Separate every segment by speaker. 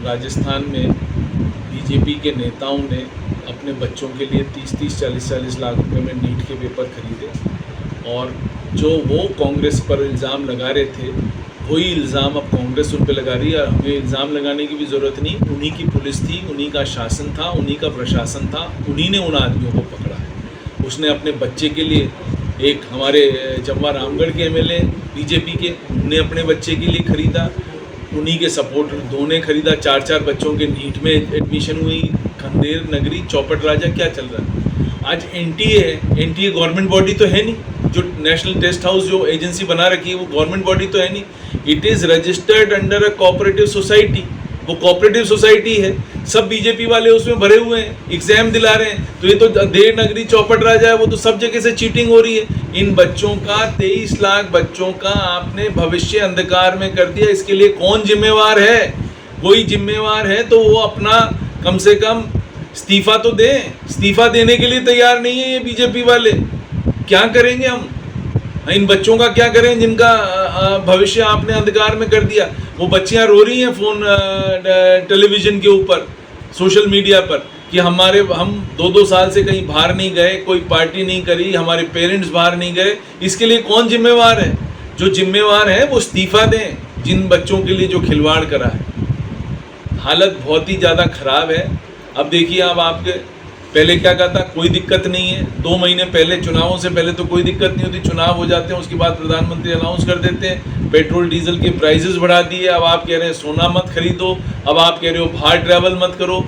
Speaker 1: राजस्थान में बीजेपी के नेताओं ने अपने बच्चों के लिए 30-30, 40-40 लाख रुपए में नीट के पेपर खरीदे और जो वो कांग्रेस पर इल्ज़ाम लगा रहे थे वही इल्ज़ाम अब कांग्रेस उन पर लगा रही है। हमें इल्ज़ाम लगाने की भी ज़रूरत नहीं, उन्हीं की पुलिस थी, उन्हीं का शासन था, उन्हीं का प्रशासन था, उन्हीं ने उन आदमियों को पकड़ा है। उसने अपने बच्चे के लिए, एक हमारे जम्वा रामगढ़ के एमएलए बीजेपी के, उन्होंने अपने बच्चे के लिए ख़रीदा, उन्हीं के सपोर्टर दो ने खरीदा। 4-4 बच्चों के नीट में एडमिशन हुई। खंडेर नगरी चौपट राजा क्या चल रहा है आज? एनटीए है, एनटीए गवर्नमेंट बॉडी तो है नहीं, जो नेशनल टेस्ट हाउस जो एजेंसी बना रखी है वो गवर्नमेंट बॉडी तो है नहीं। It is registered under a cooperative society, वो कोऑपरेटिव सोसाइटी है, सब बीजेपी वाले उसमें भरे हुए हैं, एग्जाम दिला रहे हैं। तो ये तो देर नगरी चौपट राजा है, वो तो सब जगह से चीटिंग हो रही है। इन बच्चों का 23 लाख बच्चों का आपने भविष्य अंधकार में कर दिया। इसके लिए कौन जिम्मेवार है? कोई जिम्मेवार है तो वो अपना कम से कम इस्तीफा तो दें। इस्तीफा देने के लिए तैयार नहीं है ये बीजेपी वाले। क्या करेंगे हम? इन बच्चों का क्या करें जिनका भविष्य आपने अंधकार में कर दिया? वो बच्चियां रो रही हैं फ़ोन टेलीविज़न के ऊपर, सोशल मीडिया पर कि हम 2-2 साल से कहीं बाहर नहीं गए, कोई पार्टी नहीं करी, हमारे पेरेंट्स बाहर नहीं गए। इसके लिए कौन जिम्मेवार है? जो जिम्मेवार है वो इस्तीफा दें, जिन बच्चों के लिए जो खिलवाड़ करा है। हालत बहुत ही ज़्यादा ख़राब है। अब देखिए, अब आपके पहले क्या कहता, कोई दिक्कत नहीं है। 2 महीने पहले, चुनावों से पहले तो कोई दिक्कत नहीं होती, चुनाव हो जाते हैं उसके बाद प्रधानमंत्री अनाउंस कर देते हैं पेट्रोल डीजल के प्राइसेस बढ़ा दिए। अब आप कह रहे हैं सोना मत खरीदो, अब आप कह रहे हो बाहर ट्रैवल मत करो।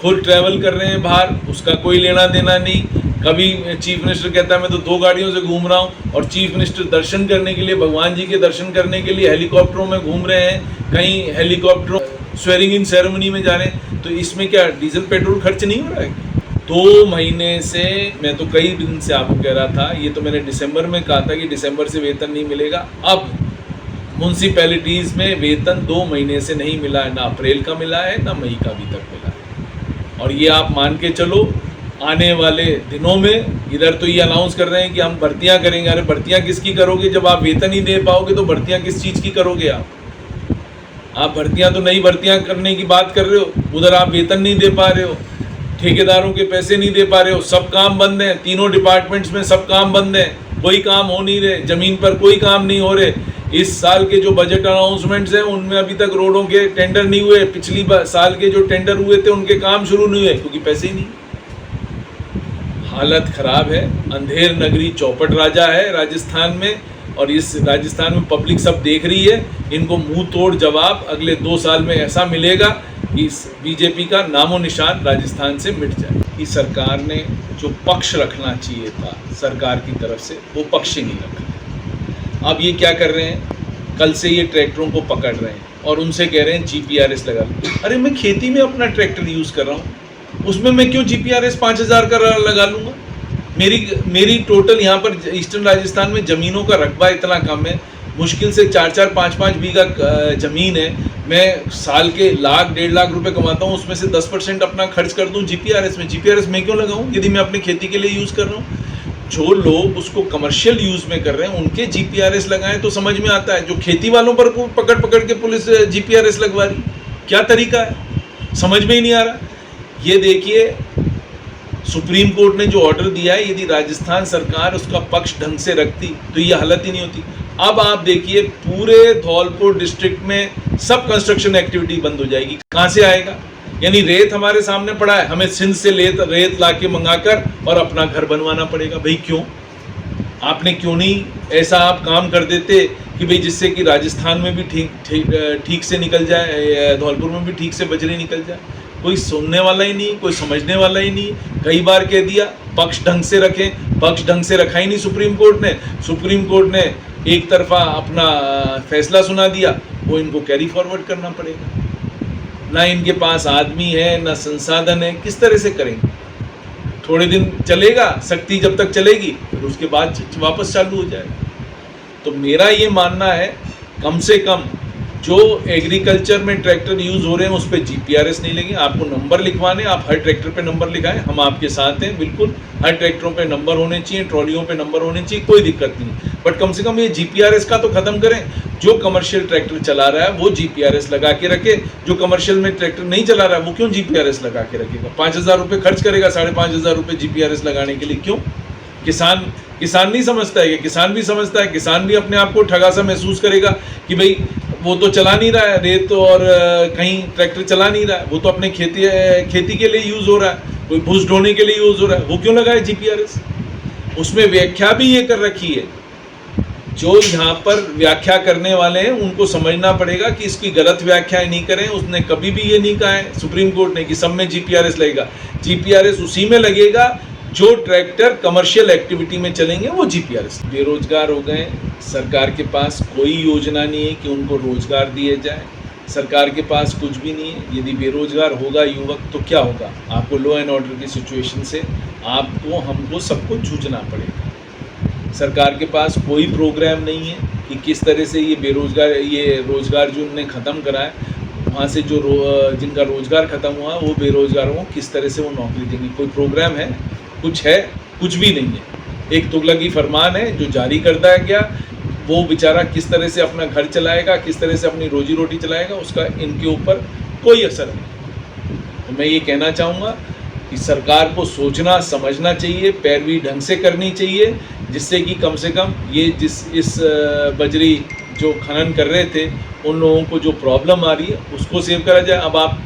Speaker 1: खुद ट्रैवल कर रहे हैं बाहर, उसका कोई लेना देना नहीं। कभी चीफ मिनिस्टर कहता है मैं तो 2 गाड़ियों से घूम रहा हूँ, और चीफ मिनिस्टर दर्शन करने के लिए, भगवान जी के दर्शन करने के लिए हेलीकॉप्टरों में घूम रहे हैं, कहीं हेलीकॉप्टरों स्वेरिंग इन सेरेमनी में जा रहे हैं। तो इसमें क्या डीजल पेट्रोल खर्च नहीं हो रहा है? 2 महीने से मैं तो कई दिन से आपको कह रहा था, ये तो मैंने दिसंबर में कहा था कि दिसंबर से वेतन नहीं मिलेगा। अब म्यूनसिपैलिटीज़ में वेतन 2 महीने से नहीं मिला है, ना अप्रैल का मिला है ना मई का अभी तक मिला है। और ये आप मान के चलो आने वाले दिनों में, इधर तो ये अनाउंस कर रहे हैं कि हम भर्तियां करेंगे। अरे भर्तियां किसकी करोगे जब आप वेतन ही दे पाओगे? तो भर्तियां किस चीज़ की करोगे आप भर्तियां तो नई भर्तियां करने की बात कर रहे हो, उधर आप वेतन नहीं दे पा रहे हो, ठेकेदारों के पैसे नहीं दे पा रहे हो, सब काम बंद हैं, तीनों डिपार्टमेंट्स में सब काम बंद हैं, कोई काम हो नहीं रहे, ज़मीन पर कोई काम नहीं हो रहे। इस साल के जो बजट अनाउंसमेंट्स हैं उनमें अभी तक रोडों के टेंडर नहीं हुए, पिछली साल के जो टेंडर हुए थे उनके काम शुरू नहीं हुए क्योंकि पैसे ही नहीं। हालत ख़राब है। अंधेर नगरी चौपट राजा है राजस्थान में, और इस राजस्थान में पब्लिक सब देख रही है। इनको मुंह तोड़ जवाब अगले 2 साल में ऐसा मिलेगा कि इस बीजेपी का नामो निशान राजस्थान से मिट जाए। कि सरकार ने जो पक्ष रखना चाहिए था सरकार की तरफ से, वो पक्ष ही नहीं रखा। अब ये क्या कर रहे हैं, कल से ये ट्रैक्टरों को पकड़ रहे हैं और उनसे कह रहे हैं GPRS लगा लो। अरे मैं खेती में अपना ट्रैक्टर यूज़ कर रहा हूँ, उसमें मैं क्यों GPRS 5000 का लगा लूँगा? मेरी टोटल यहाँ पर ईस्टर्न राजस्थान में ज़मीनों का रकबा इतना कम है, मुश्किल से 4-4, 5-5 बीघा ज़मीन है। मैं साल के 1-1.5 लाख रुपए कमाता हूँ, उसमें से 10% अपना खर्च कर दूँ GPRS में। GPRS मैं क्यों लगाऊँ यदि मैं अपनी खेती के लिए यूज़ कर रहा हूँ? जो लोग उसको कमर्शियल यूज़ में कर रहे हैं उनके GPRS लगाएं तो समझ में आता है। जो खेती वालों पर पकड़ के पुलिस GPRS लगवा रही, क्या तरीका है? समझ में ही नहीं आ रहा। ये देखिए, सुप्रीम कोर्ट ने जो ऑर्डर दिया है, यदि राजस्थान सरकार उसका पक्ष ढंग से रखती तो ये हालत ही नहीं होती। अब आप देखिए, पूरे धौलपुर डिस्ट्रिक्ट में सब कंस्ट्रक्शन एक्टिविटी बंद हो जाएगी। कहाँ से आएगा? यानी रेत हमारे सामने पड़ा है, हमें सिंध से रेत ला के मंगाकर और अपना घर बनवाना पड़ेगा। भाई क्यों? आपने क्यों नहीं ऐसा आप काम कर देते कि भाई जिससे कि राजस्थान में भी ठीक से निकल जाए, धौलपुर में भी ठीक से बजरी निकल जाए। कोई सुनने वाला ही नहीं, कोई समझने वाला ही नहीं। कई बार कह दिया पक्ष ढंग से रखें, पक्ष ढंग से रखा ही नहीं सुप्रीम कोर्ट ने। सुप्रीम कोर्ट ने एक तरफा अपना फैसला सुना दिया, वो इनको कैरी फॉरवर्ड करना पड़ेगा। ना इनके पास आदमी है, ना संसाधन है, किस तरह से करेंगे? थोड़े दिन चलेगा, शक्ति जब तक चलेगी, फिर उसके बाद वापस चालू हो जाएगा। तो मेरा ये मानना है, कम से कम जो एग्रीकल्चर में ट्रैक्टर यूज़ हो रहे हैं उस पर GPRS नहीं लेंगे। आपको नंबर लिखवाने, आप हर ट्रैक्टर पे नंबर लिखाएं, हम आपके साथ हैं बिल्कुल। हर ट्रैक्टरों पे नंबर होने चाहिए, ट्रॉलियों पे नंबर होने चाहिए, कोई दिक्कत नहीं। बट कम से कम ये जीपीआरएस का तो खत्म करें। जो कमर्शियल ट्रैक्टर चला रहा है वो जीपीआरएस लगा के रखे, जो कमर्शियल में ट्रैक्टर नहीं चला रहा है वो क्यों जीपीआरएस लगा के रखेगा? 5,000 रुपये खर्च करेगा, 5,500 रुपये जीपीआरएस लगाने के लिए, क्यों? किसान नहीं समझता है, किसान भी समझता है, किसान भी अपने आप को ठगा सा महसूस करेगा कि भाई वो तो चला नहीं रहा है, रेत और कहीं ट्रैक्टर चला नहीं रहा है, वो तो अपने खेती के लिए यूज़ हो रहा है, कोई भूस ढोने के लिए यूज़ हो रहा है, वो क्यों लगाए जीपीआरएस? उसमें व्याख्या भी ये कर रखी है। जो यहाँ पर व्याख्या करने वाले हैं उनको समझना पड़ेगा कि इसकी गलत व्याख्या नहीं करें। उसने कभी भी ये नहीं कहा है सुप्रीम कोर्ट ने कि सब में जीपीआरएस लगेगा। जीपीआरएस उसी में लगेगा जो ट्रैक्टर कमर्शियल एक्टिविटी में चलेंगे, वो जीपीआरएस। बेरोजगार हो गए, सरकार के पास कोई योजना नहीं है कि उनको रोजगार दिए जाए, सरकार के पास कुछ भी नहीं है। यदि बेरोजगार होगा युवक तो क्या होगा? आपको लॉ एंड ऑर्डर की सिचुएशन से आपको हमको सबको जूझना पड़ेगा। सरकार के पास कोई प्रोग्राम नहीं है कि किस तरह से ये रोज़गार जो उन्होंने ख़त्म करा है, वहाँ से जो जिनका रोज़गार ख़त्म हुआ वो बेरोज़गारों को किस तरह से वो नौकरी देंगे। कोई प्रोग्राम है? कुछ है? कुछ भी नहीं है। एक तुगलकी फरमान है जो जारी करता है क्या, वो बेचारा किस तरह से अपना घर चलाएगा, किस तरह से अपनी रोजी रोटी चलाएगा, उसका इनके ऊपर कोई असर नहीं। तो मैं ये कहना चाहूँगा कि सरकार को सोचना समझना चाहिए, पैरवी ढंग से करनी चाहिए, जिससे कि कम से कम ये इस बजरी जो खनन कर रहे थे उन लोगों को जो प्रॉब्लम आ रही है उसको सेव करा जाए। अब आप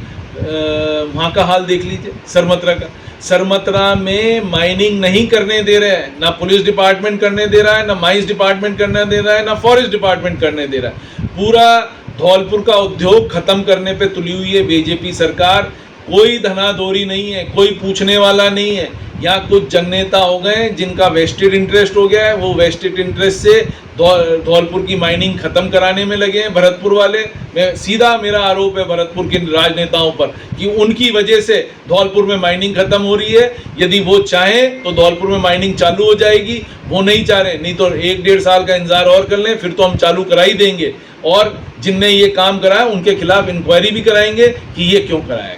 Speaker 1: वहाँ का हाल देख लीजिए, सरमतरा का। सरमतरा में माइनिंग नहीं करने दे रहे हैं, ना पुलिस डिपार्टमेंट करने दे रहा है, ना माइंस डिपार्टमेंट करने दे रहा है, ना फॉरेस्ट डिपार्टमेंट करने दे रहा है। पूरा धौलपुर का उद्योग खत्म करने पे तुली हुई है बीजेपी सरकार। कोई धनाधोरी नहीं है, कोई पूछने वाला नहीं है। यहाँ कुछ जन नेता हो गए जिनका वेस्टेड इंटरेस्ट हो गया है, वो वेस्टेड इंटरेस्ट से धौलपुर की माइनिंग खत्म कराने में लगे हैं भरतपुर वाले। सीधा मेरा आरोप है भरतपुर के राजनेताओं पर कि उनकी वजह से धौलपुर में माइनिंग खत्म हो रही है। यदि वो चाहें तो धौलपुर में माइनिंग चालू हो जाएगी, वो नहीं चाह रहे, नहीं तो 1-1.5 साल का इंतजार और कर लें, फिर तो हम चालू करा ही देंगे। और जिनने ये काम कराया उनके खिलाफ इंक्वायरी भी कराएंगे कि ये क्यों कराया।